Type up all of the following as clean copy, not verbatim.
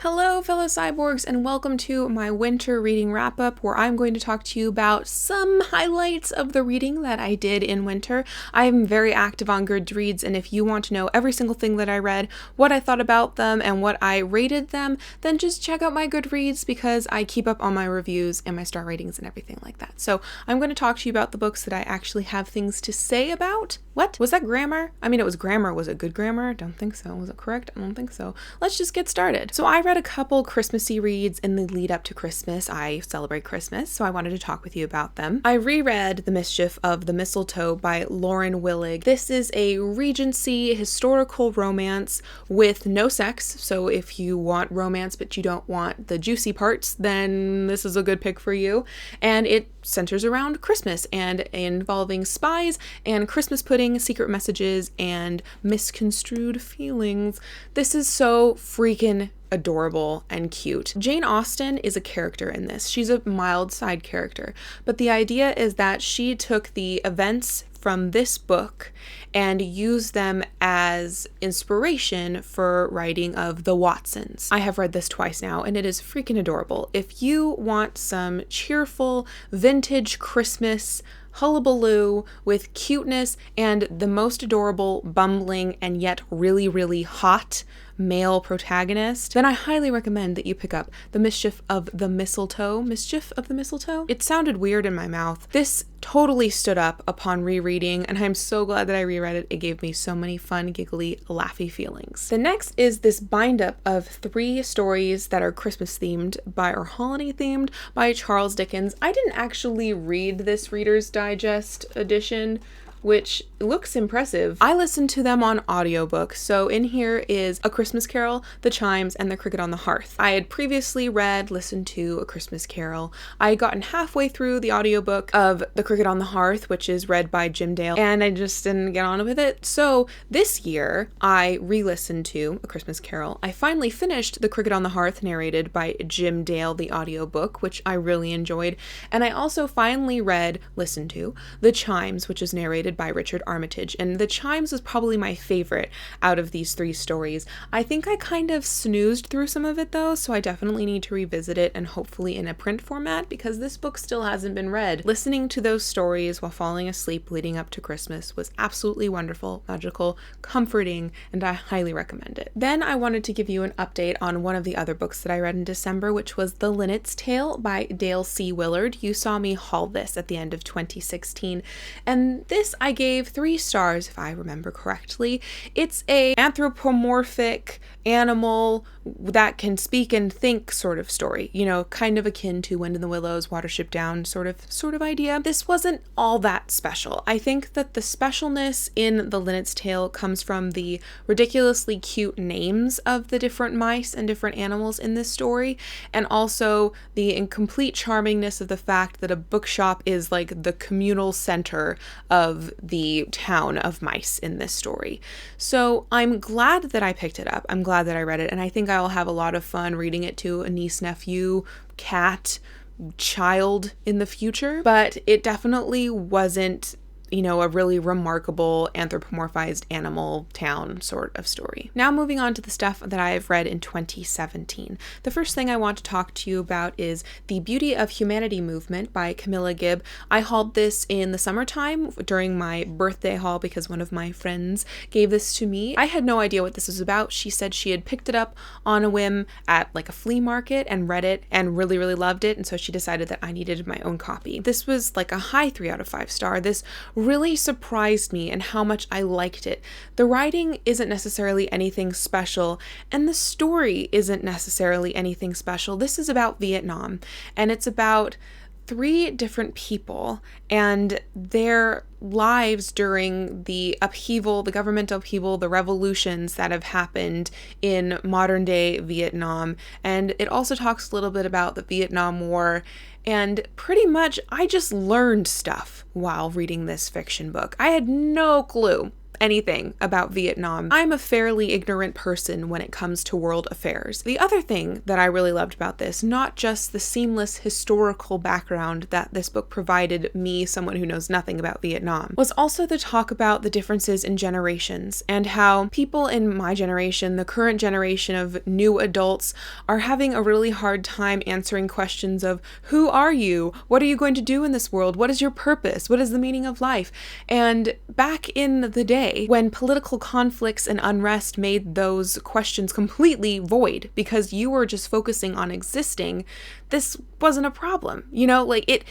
Hello, fellow cyborgs, and welcome to my winter reading wrap-up, where I'm going to talk to you about some highlights of the reading that I did in winter. I am very active on Goodreads, and if you want to know every single thing that I read, what I thought about them, and what I rated them, then just check out my Goodreads, because I keep up on my reviews and my star ratings and everything like that. So I'm going to talk to you about the books that I actually have things to say about. What? Was that grammar? I mean, it was grammar. Was it good grammar? I don't think so. Was it correct? I don't think so. Let's just get started. So I read a couple Christmassy reads in the lead up to Christmas. I celebrate Christmas, so I wanted to talk with you about them. I reread The Mischief of the Mistletoe by Lauren Willig. This is a Regency historical romance with no sex, so if you want romance but you don't want the juicy parts, then this is a good pick for you. And it centers around Christmas and involving spies and Christmas pudding, secret messages, and misconstrued feelings. This is so freaking adorable and cute. Jane Austen is a character in this. She's a mild side character, but the idea is that she took the events from this book and used them as inspiration for writing of the Watsons. I have read this twice now, and it is freaking adorable. If you want some cheerful vintage Christmas hullabaloo with cuteness and the most adorable, bumbling, and yet really, really hot male protagonist, then I highly recommend that you pick up The Mischief of the Mistletoe. Mischief of the Mistletoe? It sounded weird in my mouth. This totally stood up upon rereading, and I'm so glad that I reread it. It gave me so many fun, giggly, laughy feelings. The next is this bind-up of 3 stories that are Christmas themed or holiday themed by Charles Dickens. I didn't actually read this Reader's Digest edition, which looks impressive. I listened to them on audiobook, so in here is A Christmas Carol, The Chimes, and The Cricket on the Hearth. I had previously listened to A Christmas Carol. I had gotten halfway through the audiobook of The Cricket on the Hearth, which is read by Jim Dale, and I just didn't get on with it. So this year, I re-listened to A Christmas Carol. I finally finished The Cricket on the Hearth, narrated by Jim Dale, the audiobook, which I really enjoyed, and I also finally listened to The Chimes, which is narrated by Richard Armitage, and The Chimes was probably my favorite out of these 3 stories. I think I kind of snoozed through some of it though, so I definitely need to revisit it, and hopefully in a print format, because this book still hasn't been read. Listening to those stories while falling asleep leading up to Christmas was absolutely wonderful, magical, comforting, and I highly recommend it. Then I wanted to give you an update on one of the other books that I read in December, which was The Linnet's Tale by Dale C. Willard. You saw me haul this at the end of 2016, and this I gave 3 stars, if I remember correctly. It's a anthropomorphic animal that can speak and think sort of story, kind of akin to Wind in the Willows, Watership Down sort of idea. This wasn't all that special. I think that the specialness in The Linnet's Tale comes from the ridiculously cute names of the different mice and different animals in this story, and also the incomplete charmingness of the fact that a bookshop is like the communal center of the town of mice in this story. So I'm glad that I picked it up. I'm glad that I read it, and I think I will have a lot of fun reading it to a niece, nephew, cat, child in the future, but it definitely wasn't a really remarkable anthropomorphized animal town sort of story. Now moving on to the stuff that I've read in 2017. The first thing I want to talk to you about is The Beauty of Humanity Movement by Camilla Gibb. I hauled this in the summertime during my birthday haul because one of my friends gave this to me. I had no idea what this was about. She said she had picked it up on a whim at like a flea market and read it and really, really loved it, and so she decided that I needed my own copy. This was like a high 3 out of 5 star. This really surprised me and how much I liked it. The writing isn't necessarily anything special, and the story isn't necessarily anything special. This is about Vietnam, and it's about 3 different people and their lives during the upheaval, the government upheaval, the revolutions that have happened in modern day Vietnam. And it also talks a little bit about the Vietnam War, and pretty much I just learned stuff while reading this fiction book. I had no clue anything about Vietnam. I'm a fairly ignorant person when it comes to world affairs. The other thing that I really loved about this, not just the seamless historical background that this book provided me, someone who knows nothing about Vietnam, was also the talk about the differences in generations and how people in my generation, the current generation of new adults, are having a really hard time answering questions of who are you? What are you going to do in this world? What is your purpose? What is the meaning of life? And back in the day, when political conflicts and unrest made those questions completely void because you were just focusing on existing, this wasn't a problem. It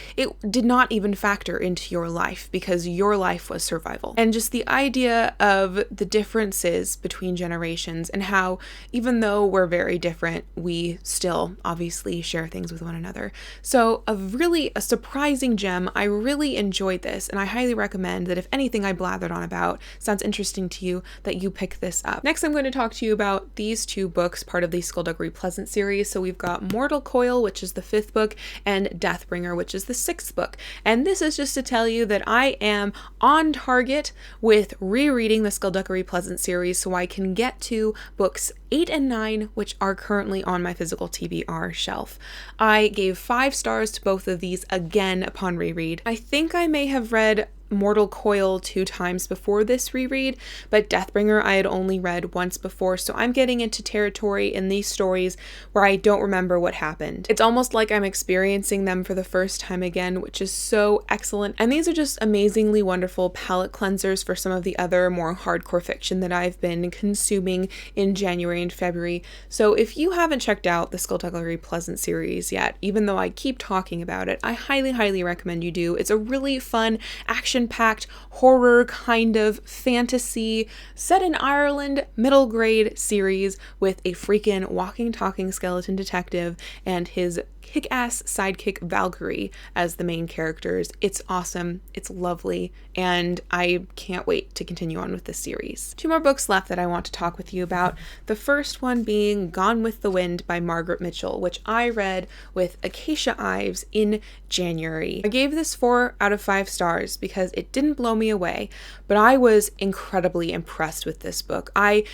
did not even factor into your life because your life was survival. And just the idea of the differences between generations and how, even though we're very different, we still obviously share things with one another. So a surprising gem. I really enjoyed this, and I highly recommend that if anything I blathered on about sounds interesting to you, that you pick this up. Next, I'm going to talk to you about these two books, part of the Skullduggery Pleasant series. So we've got Mortal Coil, which is the 5th book, and Deathbringer, which is the 6th book. And this is just to tell you that I am on target with rereading the Skullduggery Pleasant series so I can get to books 8 and 9, which are currently on my physical TBR shelf. I gave 5 stars to both of these again upon reread. I think I may have read Mortal Coil 2 times before this reread, but Deathbringer I had only read once before, so I'm getting into territory in these stories where I don't remember what happened. It's almost like I'm experiencing them for the first time again, which is so excellent. And these are just amazingly wonderful palate cleansers for some of the other more hardcore fiction that I've been consuming in January and February. So if you haven't checked out the Skullduggery Pleasant series yet, even though I keep talking about it, I highly recommend you do. It's a really fun action-packed horror kind of fantasy set in Ireland middle grade series with a freaking walking talking skeleton detective and his kick-ass sidekick Valkyrie as the main characters. It's awesome, it's lovely, and I can't wait to continue on with this series. 2 more books left that I want to talk with you about. The first one being Gone with the Wind by Margaret Mitchell, which I read with Acacia Ives in January. I gave this 4 out of 5 stars because it didn't blow me away, but I was incredibly impressed with this book. I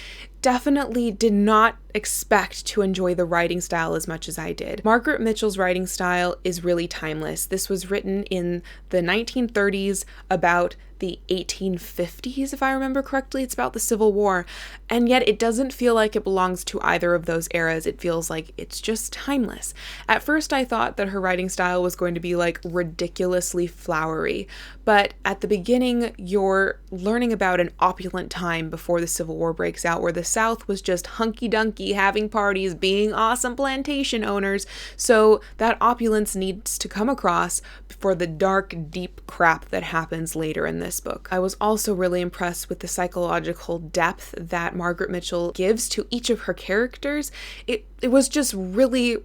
definitely did not expect to enjoy the writing style as much as I did. Margaret Mitchell's writing style is really timeless. This was written in the 1930s about the 1850s, if I remember correctly. It's about the Civil War, and yet it doesn't feel like it belongs to either of those eras. It feels like it's just timeless. At first, I thought that her writing style was going to be like ridiculously flowery, but at the beginning, you're learning about an opulent time before the Civil War breaks out, where the South was just hunky-dunky, having parties, being awesome plantation owners. So that opulence needs to come across for the dark, deep crap that happens later in this book. I was also really impressed with the psychological depth that Margaret Mitchell gives to each of her characters. It was just really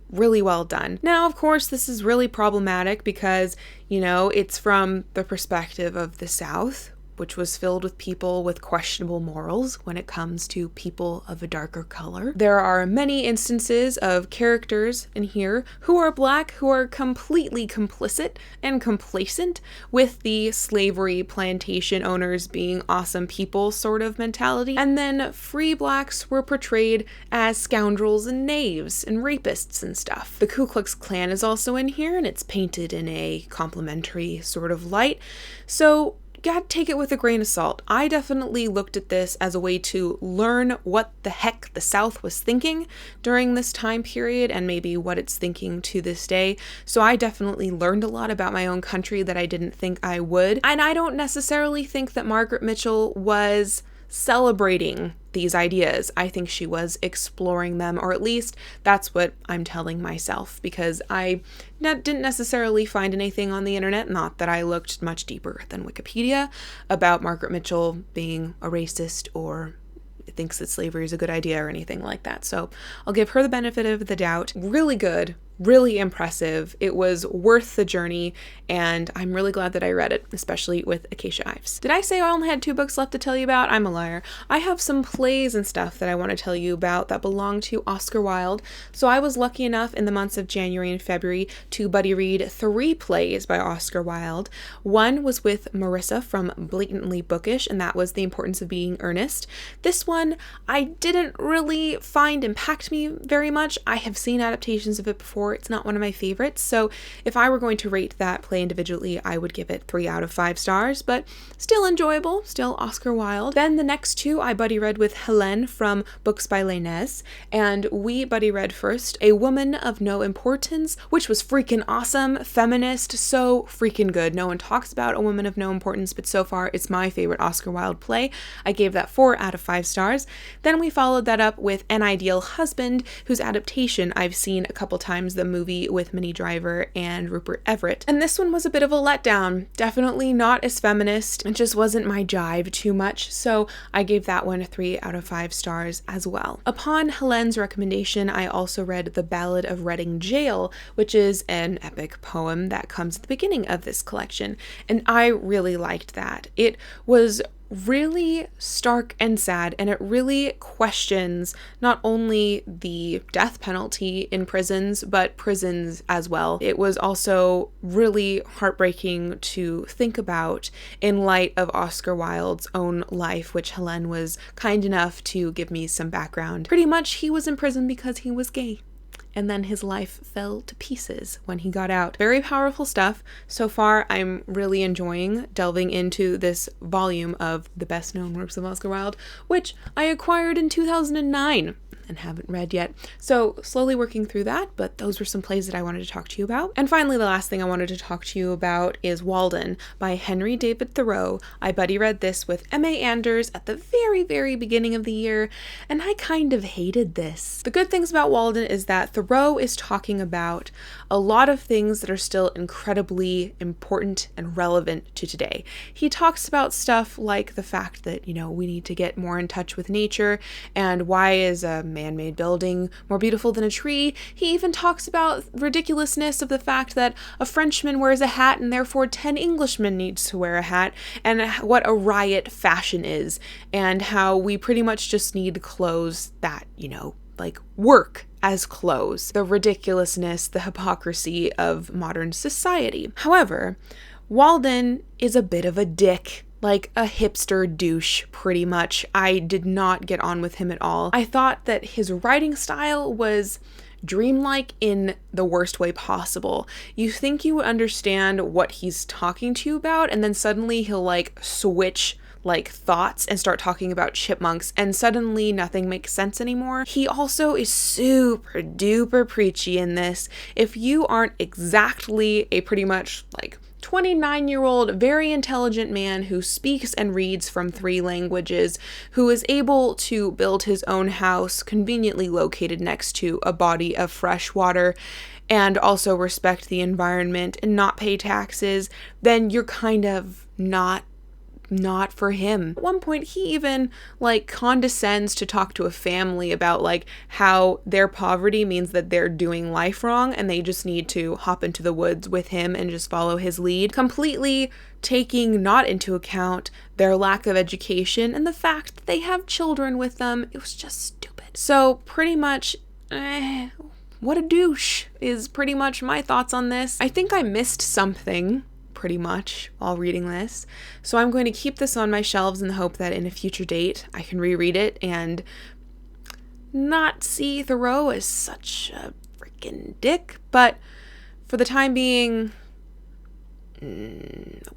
well done. Now, of course, this is really problematic because, it's from the perspective of the South, which was filled with people with questionable morals when it comes to people of a darker color. There are many instances of characters in here who are Black, who are completely complicit and complacent with the slavery plantation owners being awesome people sort of mentality. And then free Blacks were portrayed as scoundrels and knaves and rapists and stuff. The Ku Klux Klan is also in here, and it's painted in a complimentary sort of light. So gotta take it with a grain of salt. I definitely looked at this as a way to learn what the heck the South was thinking during this time period and maybe what it's thinking to this day. So I definitely learned a lot about my own country that I didn't think I would. And I don't necessarily think that Margaret Mitchell was celebrating these ideas. I think she was exploring them, or at least that's what I'm telling myself, because I didn't necessarily find anything on the internet, not that I looked much deeper than Wikipedia, about Margaret Mitchell being a racist or thinks that slavery is a good idea or anything like that. So I'll give her the benefit of the doubt. Really good really impressive. It was worth the journey, and I'm really glad that I read it, especially with Acacia Ives. Did I say I only had 2 books left to tell you about? I'm a liar. I have some plays and stuff that I want to tell you about that belong to Oscar Wilde. So I was lucky enough in the months of January and February to buddy read 3 plays by Oscar Wilde. One was with Marissa from Blatantly Bookish, and that was The Importance of Being Earnest. This one I didn't really find impact me very much. I have seen adaptations of it before. It's not one of my favorites, so if I were going to rate that play individually, I would give it 3 out of 5 stars, but still enjoyable, still Oscar Wilde. Then the next 2 I buddy read with Helene from Books by Les Nez, and we buddy read first A Woman of No Importance, which was freaking awesome, feminist, so freaking good. No one talks about A Woman of No Importance, but so far it's my favorite Oscar Wilde play. I gave that 4 out of 5 stars. Then we followed that up with An Ideal Husband, whose adaptation I've seen a couple times, the movie with Minnie Driver and Rupert Everett. And this one was a bit of a letdown. Definitely not as feminist. It just wasn't my jive too much, so I gave that one a 3 out of 5 stars as well. Upon Helene's recommendation, I also read The Ballad of Reading Gaol, which is an epic poem that comes at the beginning of this collection, and I really liked that. It was really stark and sad, and it really questions not only the death penalty in prisons, but prisons as well. It was also really heartbreaking to think about in light of Oscar Wilde's own life, which Helene was kind enough to give me some background. Pretty much he was in prison because he was gay, and then his life fell to pieces when he got out. Very powerful stuff. So far, I'm really enjoying delving into this volume of the best-known works of Oscar Wilde, which I acquired in 2009 and haven't read yet. So slowly working through that, but those were some plays that I wanted to talk to you about. And finally, the last thing I wanted to talk to you about is Walden by Henry David Thoreau. I buddy read this with M.A. Anders at the very, very beginning of the year, and I kind of hated this. The good things about Walden is that Thoreau is talking about a lot of things that are still incredibly important and relevant to today. He talks about stuff like the fact that, we need to get more in touch with nature, and why is a man-made building more beautiful than a tree. He even talks about ridiculousness of the fact that a Frenchman wears a hat and therefore 10 Englishmen needs to wear a hat, and what a riot fashion is, and how we pretty much just need clothes that, work as clothes. The ridiculousness, the hypocrisy of modern society. However, Walden is a bit of a dick. Like a hipster douche, pretty much. I did not get on with him at all. I thought that his writing style was dreamlike in the worst way possible. You think you would understand what he's talking to you about, and then suddenly he'll switch thoughts and start talking about chipmunks, and suddenly nothing makes sense anymore. He also is super duper preachy in this. If you aren't exactly a pretty much 29-year-old, very intelligent man who speaks and reads from 3 languages, who is able to build his own house conveniently located next to a body of fresh water, and also respect the environment and not pay taxes, then you're kind of not for him. At one point, he even condescends to talk to a family about how their poverty means that they're doing life wrong and they just need to hop into the woods with him and just follow his lead, completely taking not into account their lack of education and the fact that they have children with them. It was just stupid. So pretty much, what a douche is pretty much my thoughts on this. I think I missed something pretty much while reading this, so I'm going to keep this on my shelves in the hope that in a future date I can reread it and not see Thoreau as such a freaking dick, but for the time being, I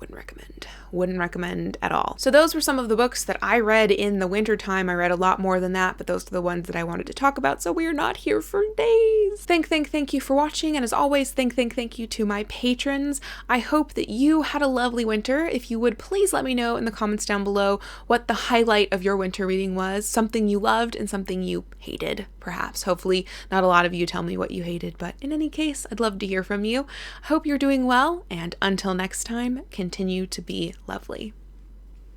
wouldn't recommend at all. So those were some of the books that I read in the winter time. I read a lot more than that, but those are the ones that I wanted to talk about, so we're not here for days. Thank you for watching, and as always, thank you to my patrons. I hope that you had a lovely winter. If you would, please let me know in the comments down below what the highlight of your winter reading was, something you loved and something you hated, perhaps. Hopefully not a lot of you tell me what you hated, but in any case, I'd love to hear from you. I hope you're doing well, and until next time, continue to be lovely.